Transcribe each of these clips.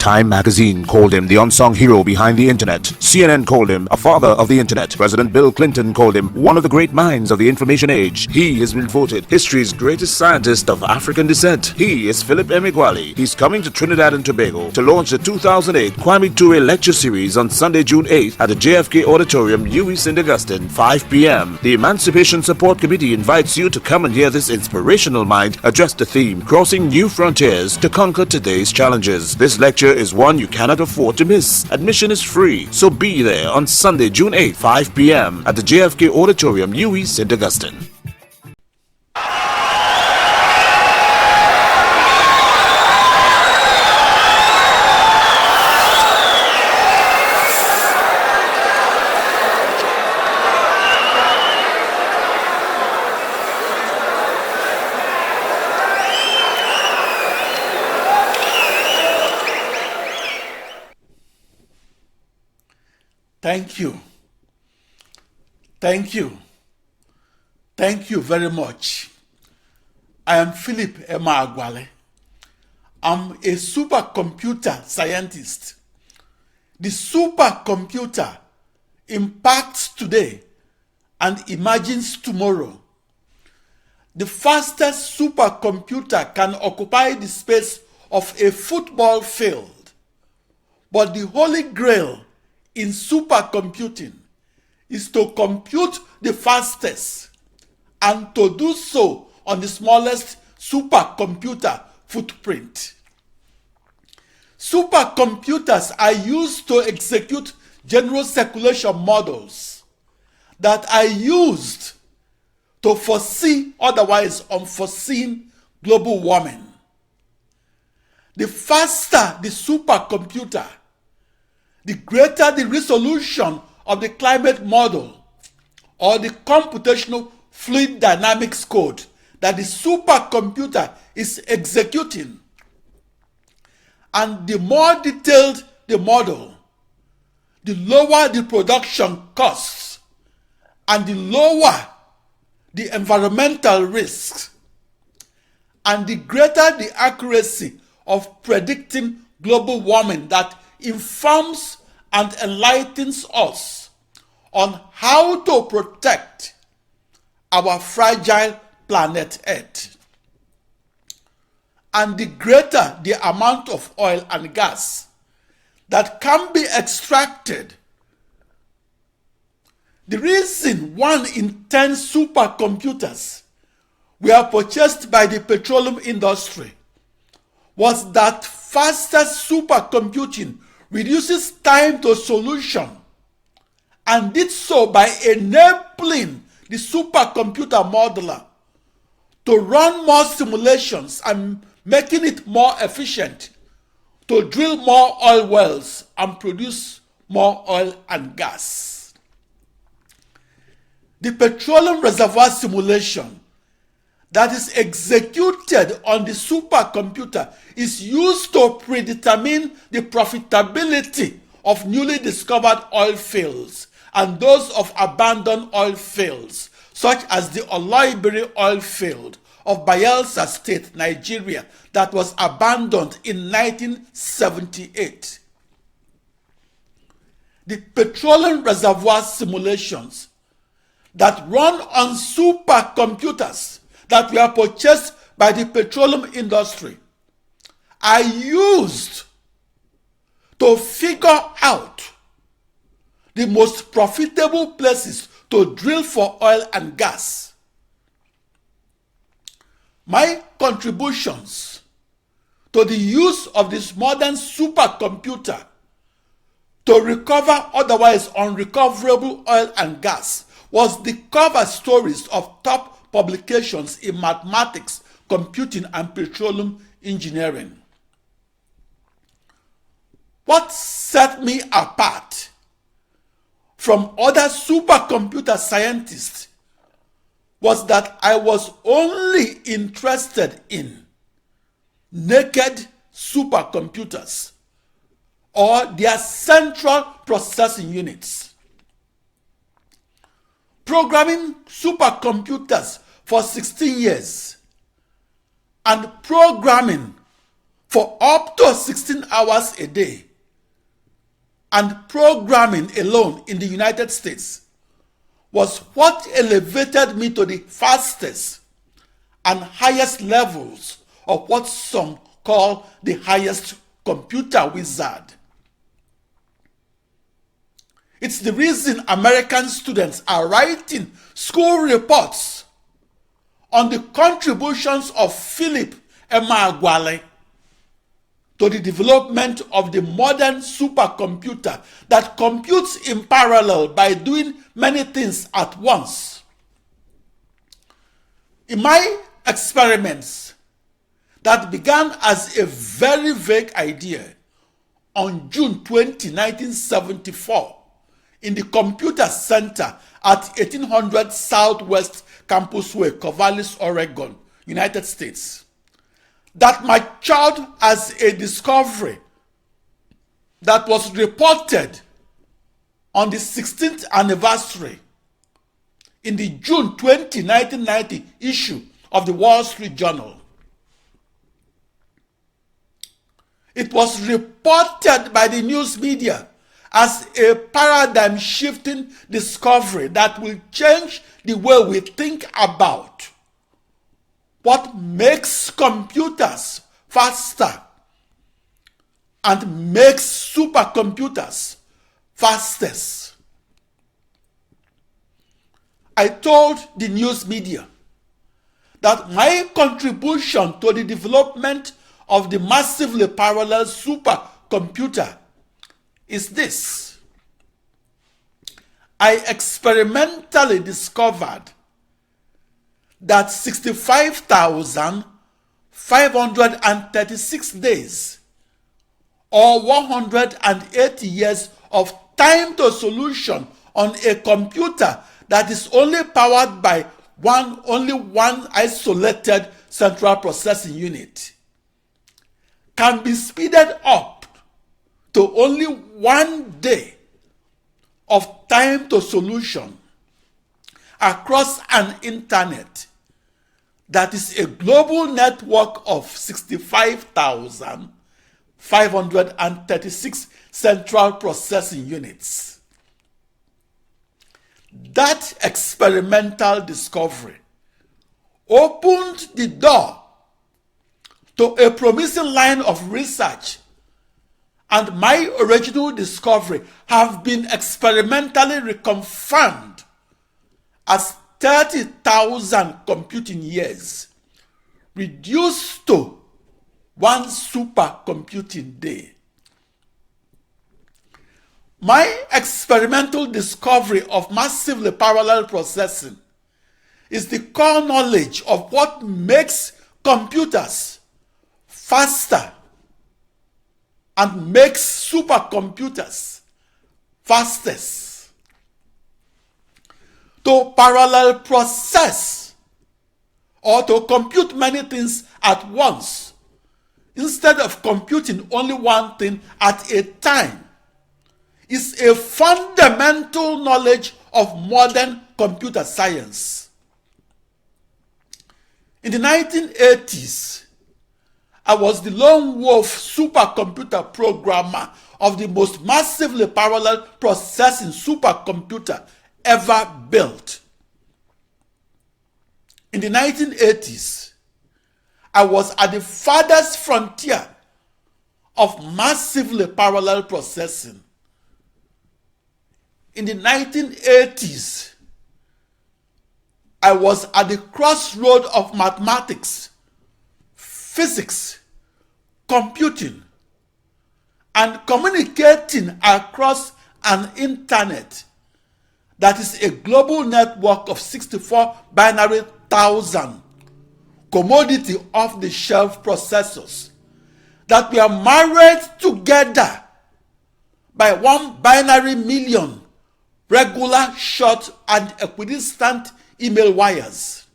Time magazine called him the unsung hero behind the internet. CNN called him a father of the internet. President Bill Clinton called him one of the great minds of the information age. He has been voted history's greatest scientist of African descent. He is Philip Emeagwali. He's coming to Trinidad and Tobago to launch the 2008 Kwame Ture lecture series on Sunday, June 8th at the JFK Auditorium, UWI St. Augustine, 5 p.m. The Emancipation Support Committee invites you to come and hear this inspirational mind address the theme, Crossing New Frontiers to Conquer Today's Challenges. This lecture is one you cannot afford to miss. Admission is free, so be there on Sunday, June 8th, 5 p.m. at the JFK Auditorium, UWI St. Augustine. Thank you. Thank you. Thank you very much. I am Philip Emeagwali. I'm a supercomputer scientist. The supercomputer impacts today and imagines tomorrow. The fastest supercomputer can occupy the space of a football field, but the holy grail in supercomputing is to compute the fastest and to do so on the smallest supercomputer footprint. Supercomputers are used to execute general circulation models that are used to foresee otherwise unforeseen global warming. The faster the supercomputer, the greater the resolution of the climate model or the computational fluid dynamics code that the supercomputer is executing. And the more detailed the model, the lower the production costs and the lower the environmental risks, and the greater the accuracy of predicting global warming that informs and enlightens us on how to protect our fragile planet Earth. And the greater the amount of oil and gas that can be extracted. The reason 1 in 10 supercomputers were purchased by the petroleum industry was that faster supercomputing reduces time to solution, and did so by enabling the supercomputer modeler to run more simulations and making it more efficient to drill more oil wells and produce more oil and gas. The petroleum reservoir simulation that is executed on the supercomputer is used to predetermine the profitability of newly discovered oil fields and those of abandoned oil fields, such as the Oloibiri oil field of Bayelsa State, Nigeria, that was abandoned in 1978. The petroleum reservoir simulations that run on supercomputers that were purchased by the petroleum industry are used to figure out the most profitable places to drill for oil and gas. My contributions to the use of this modern supercomputer to recover otherwise unrecoverable oil and gas was the cover stories of top publications in mathematics, computing, and petroleum engineering. What set me apart from other supercomputer scientists was that I was only interested in naked supercomputers or their central processing units. Programming supercomputers for 16 years and programming for up to 16 hours a day, and programming alone in the United States was what elevated me to the fastest and highest levels of what some call the highest computer wizard. It's the reason American students are writing school reports on the contributions of Philip Emeagwali to the development of the modern supercomputer that computes in parallel by doing many things at once. In my experiments that began as a very vague idea on June 20, 1974, in the Computer Center at 1800 Southwest Campus Way, Corvallis, Oregon, United States, that matured as a discovery that was reported on the 16th anniversary in the June 20, 1990 issue of the Wall Street Journal. It was reported by the news media as a paradigm-shifting discovery that will change the way we think about what makes computers faster and makes supercomputers fastest. I told the news media that my contribution to the development of the massively parallel supercomputer is this. I experimentally discovered that 65,536 days or 180 years of time to solution on a computer that is only powered by only one isolated central processing unit can be speeded up to only 1 day of time to solution across an internet that is a global network of 65,536 central processing units. That experimental discovery opened the door to a promising line of research, and my original discovery have been experimentally reconfirmed as 30,000 computing years reduced to one supercomputing day. My experimental discovery of massively parallel processing is the core knowledge of what makes computers faster and makes supercomputers fastest. To parallel process or to compute many things at once instead of computing only one thing at a time is a fundamental knowledge of modern computer science. In the 1980s, I was the lone wolf supercomputer programmer of the most massively parallel processing supercomputer ever built. In the 1980s, I was at the farthest frontier of massively parallel processing. In the 1980s, I was at the crossroad of mathematics, physics, computing, and communicating across an internet that is a global network of 64 binary thousand commodity off-the-shelf processors that were married together by 1 binary million regular, short, and equidistant email wires,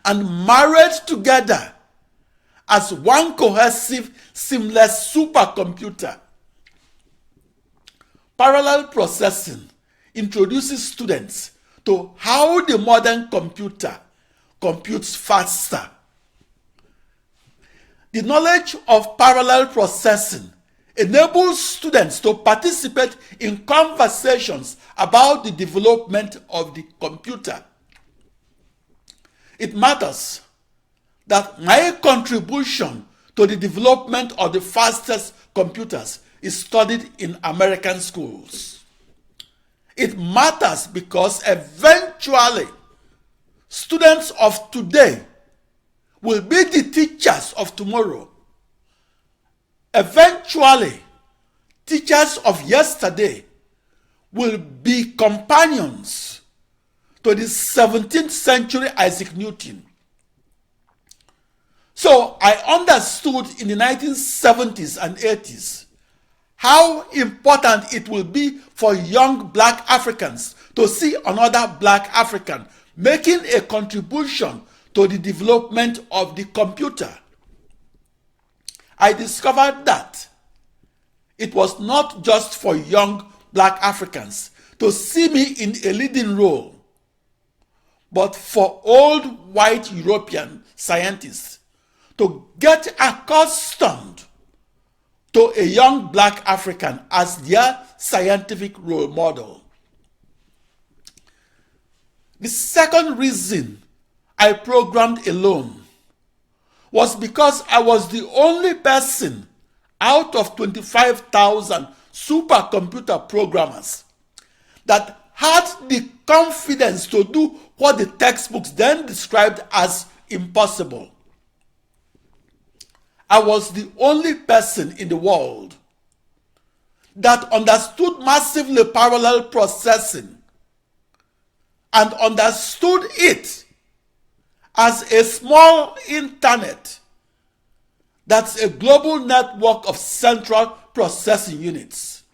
and married together as one cohesive, seamless supercomputer. Parallel processing introduces students to how the modern computer computes faster. The knowledge of parallel processing enables students to participate in conversations about the development of the computer. It matters that my contribution to the development of the fastest computers is studied in American schools. It matters because eventually students of today will be the teachers of tomorrow. Eventually, teachers of yesterday will be companions to the 17th century Isaac Newton. So I understood in the 1970s and 80s how important it will be for young black Africans to see another black African making a contribution to the development of the computer. I discovered that it was not just for young black Africans to see me in a leading role, but for old white European scientists to get accustomed to a young black African as their scientific role model. The second reason I programmed alone was because I was the only person out of 25,000 supercomputer programmers that had the confidence to do what the textbooks then described as impossible. I was the only person in the world that understood massively parallel processing and understood it as a small internet that's a global network of central processing units.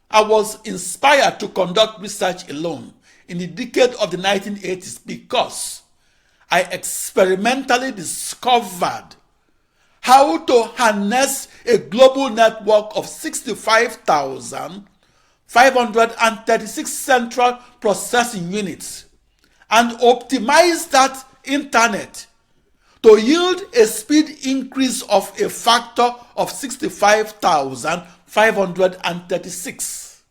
I was inspired to conduct research alone in the decade of the 1980s because I experimentally discovered how to harness a global network of 65,536 central processing units and optimize that internet to yield a speed increase of a factor of 65,536.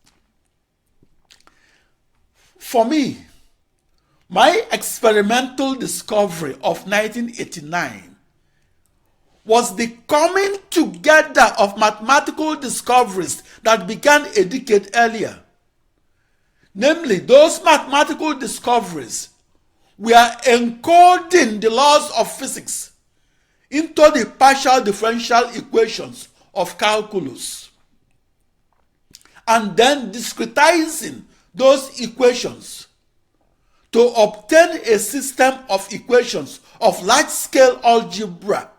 For me, my experimental discovery of 1989 was the coming together of mathematical discoveries that began a decade earlier. Namely, those mathematical discoveries were encoding the laws of physics into the partial differential equations of calculus, and then discretizing those equations to obtain a system of equations of large-scale algebra,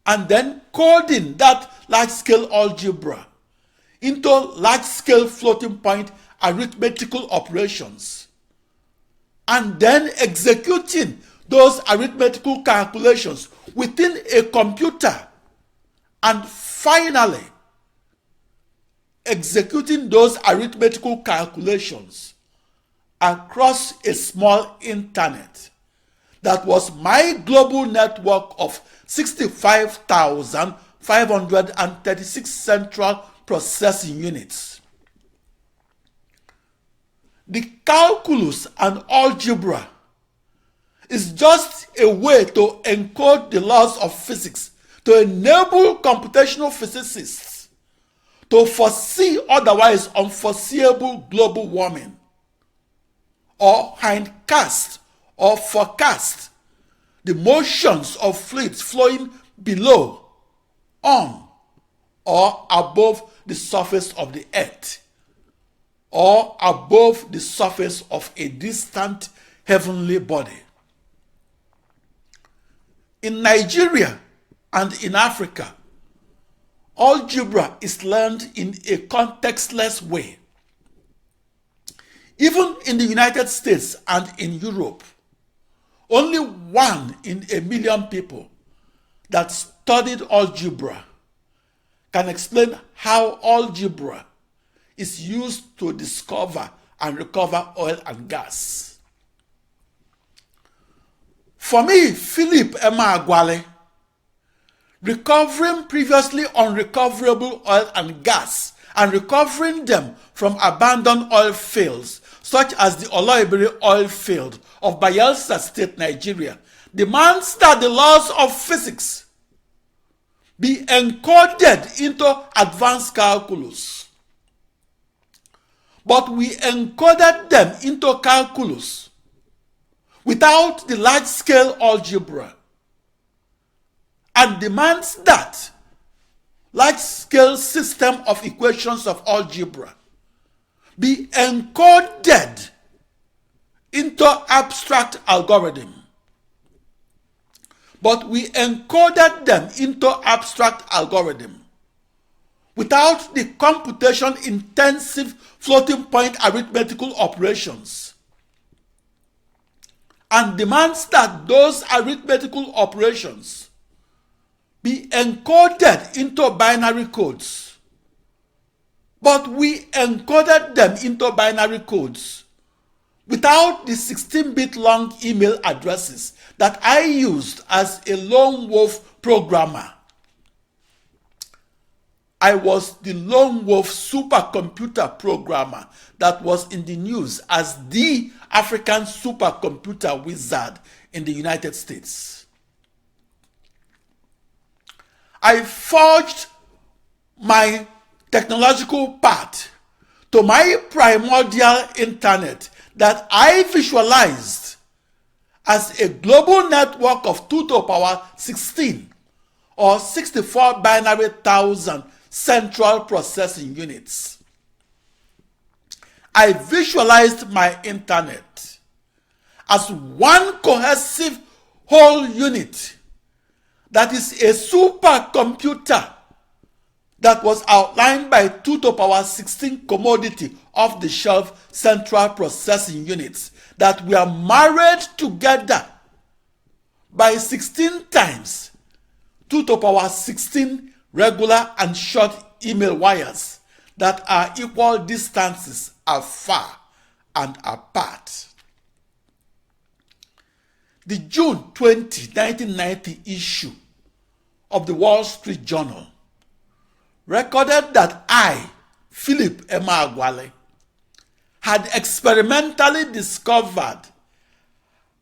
and then coding that large-scale algebra into large-scale floating-point arithmetical operations, and then executing those arithmetical calculations within a computer, and finally executing those arithmetical calculations across a small internet that was my global network of 65,536 central processing units. The calculus and algebra is just a way to encode the laws of physics to enable computational physicists to foresee otherwise unforeseeable global warming, or hindcast or forecast the motions of fluids flowing below, on, or above the surface of the earth, or above the surface of a distant heavenly body. In Nigeria and in Africa, algebra is learned in a contextless way. Even in the United States and in Europe, only 1 in a million people that studied algebra can explain how algebra is used to discover and recover oil and gas. For me, Philip Emeagwali, recovering previously unrecoverable oil and gas and recovering them from abandoned oil fields such as the Oloibiri oil field of Bayelsa State, Nigeria, demands that the laws of physics be encoded into advanced calculus. But we encoded them into calculus without the large-scale algebra, and demands that large-scale system of equations of algebra be encoded into abstract algorithm. But we encoded them into abstract algorithm without the computation-intensive floating-point arithmetical operations, and demands that those arithmetical operations be encoded into binary codes. But we encoded them into binary codes without the 16-bit long email addresses that I used as a lone wolf programmer. I was the lone wolf supercomputer programmer that was in the news as the African supercomputer wizard in the United States. I forged my technological path to my primordial internet that I visualized as a global network of 2 to the power 16 or 64 binary thousand central processing units. I visualized my internet as one cohesive whole unit that is a supercomputer that was outlined by 2 to the power 16 commodity off-the-shelf central processing units that were married together by 16 times 2 to the power 16 regular and short email wires that are equal distances afar and apart. The June 20, 1990 issue of the Wall Street Journal recorded that I, Philip Emeagwali, had experimentally discovered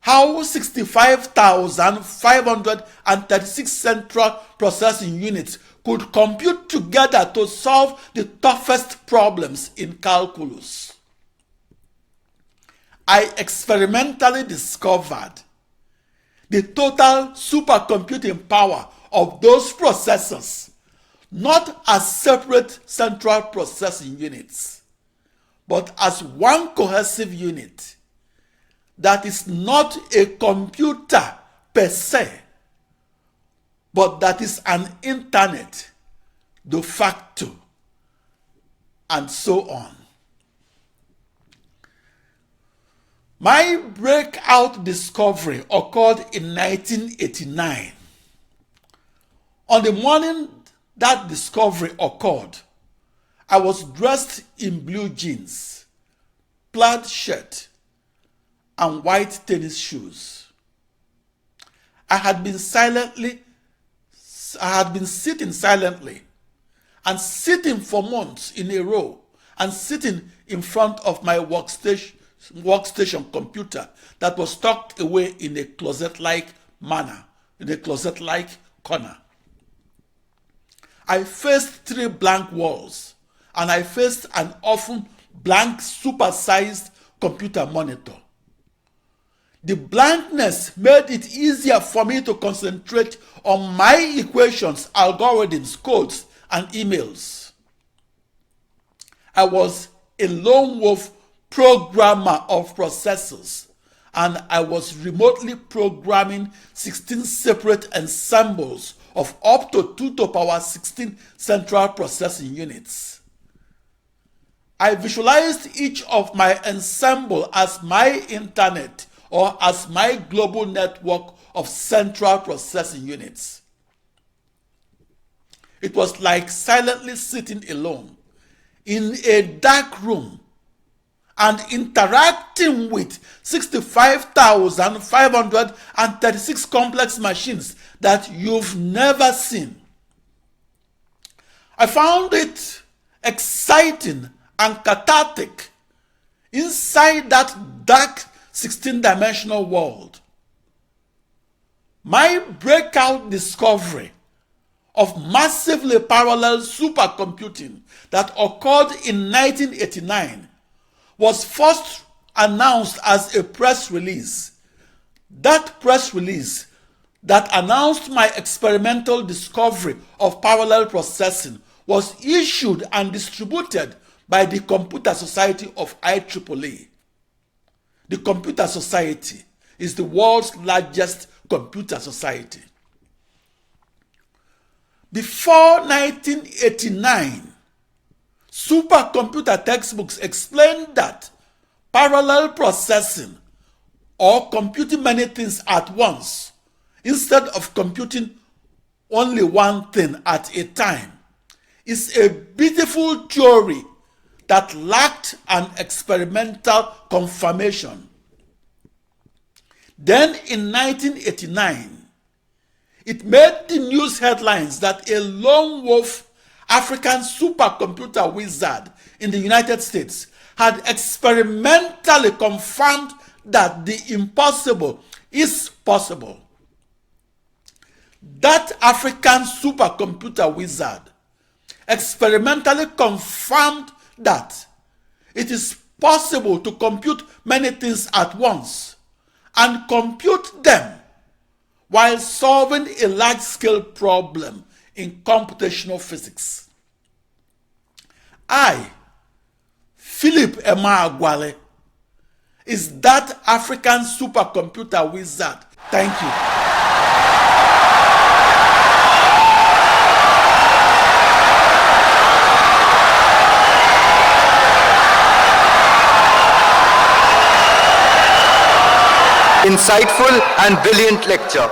how 65,536 central processing units could compute together to solve the toughest problems in calculus. I experimentally discovered the total supercomputing power of those processors, not as separate central processing units, but as one cohesive unit that is not a computer per se, but that is an internet de facto, and so on. My breakout discovery occurred in 1989. On the morning that discovery occurred, I was dressed in blue jeans, plaid shirt, and white tennis shoes. I had been sitting silently and sitting for months in a row and sitting in front of my workstation computer that was tucked away in a closet-like manner, in a closet-like corner. I faced 3 blank walls, and I faced an often blank supersized computer monitor. The blankness made it easier for me to concentrate on my equations, algorithms, codes, and emails. I was a lone wolf programmer of processors, and I was remotely programming 16 separate ensembles of up to 2 to the power 16 central processing units. I visualized each of my ensemble as my internet or as my global network of central processing units. It was like silently sitting alone in a dark room and interacting with 65,536 complex machines that you've never seen. I found it exciting and cathartic inside that dark 16-dimensional world. My breakout discovery of massively parallel supercomputing that occurred in 1989 was first announced as a press release. That press release that announced my experimental discovery of parallel processing was issued and distributed by the Computer Society of IEEE. The Computer Society is the world's largest computer society. Before 1989, supercomputer textbooks explained that parallel processing, or computing many things at once instead of computing only one thing at a time, is a beautiful theory that lacked an experimental confirmation. Then in 1989, it made the news headlines that a lone wolf African supercomputer wizard in the United States had experimentally confirmed that the impossible is possible. That African supercomputer wizard experimentally confirmed that it is possible to compute many things at once and compute them while solving a large-scale problem in computational physics. I, Philip Emeagwali, is that African supercomputer wizard. Thank you. Insightful and brilliant lecture.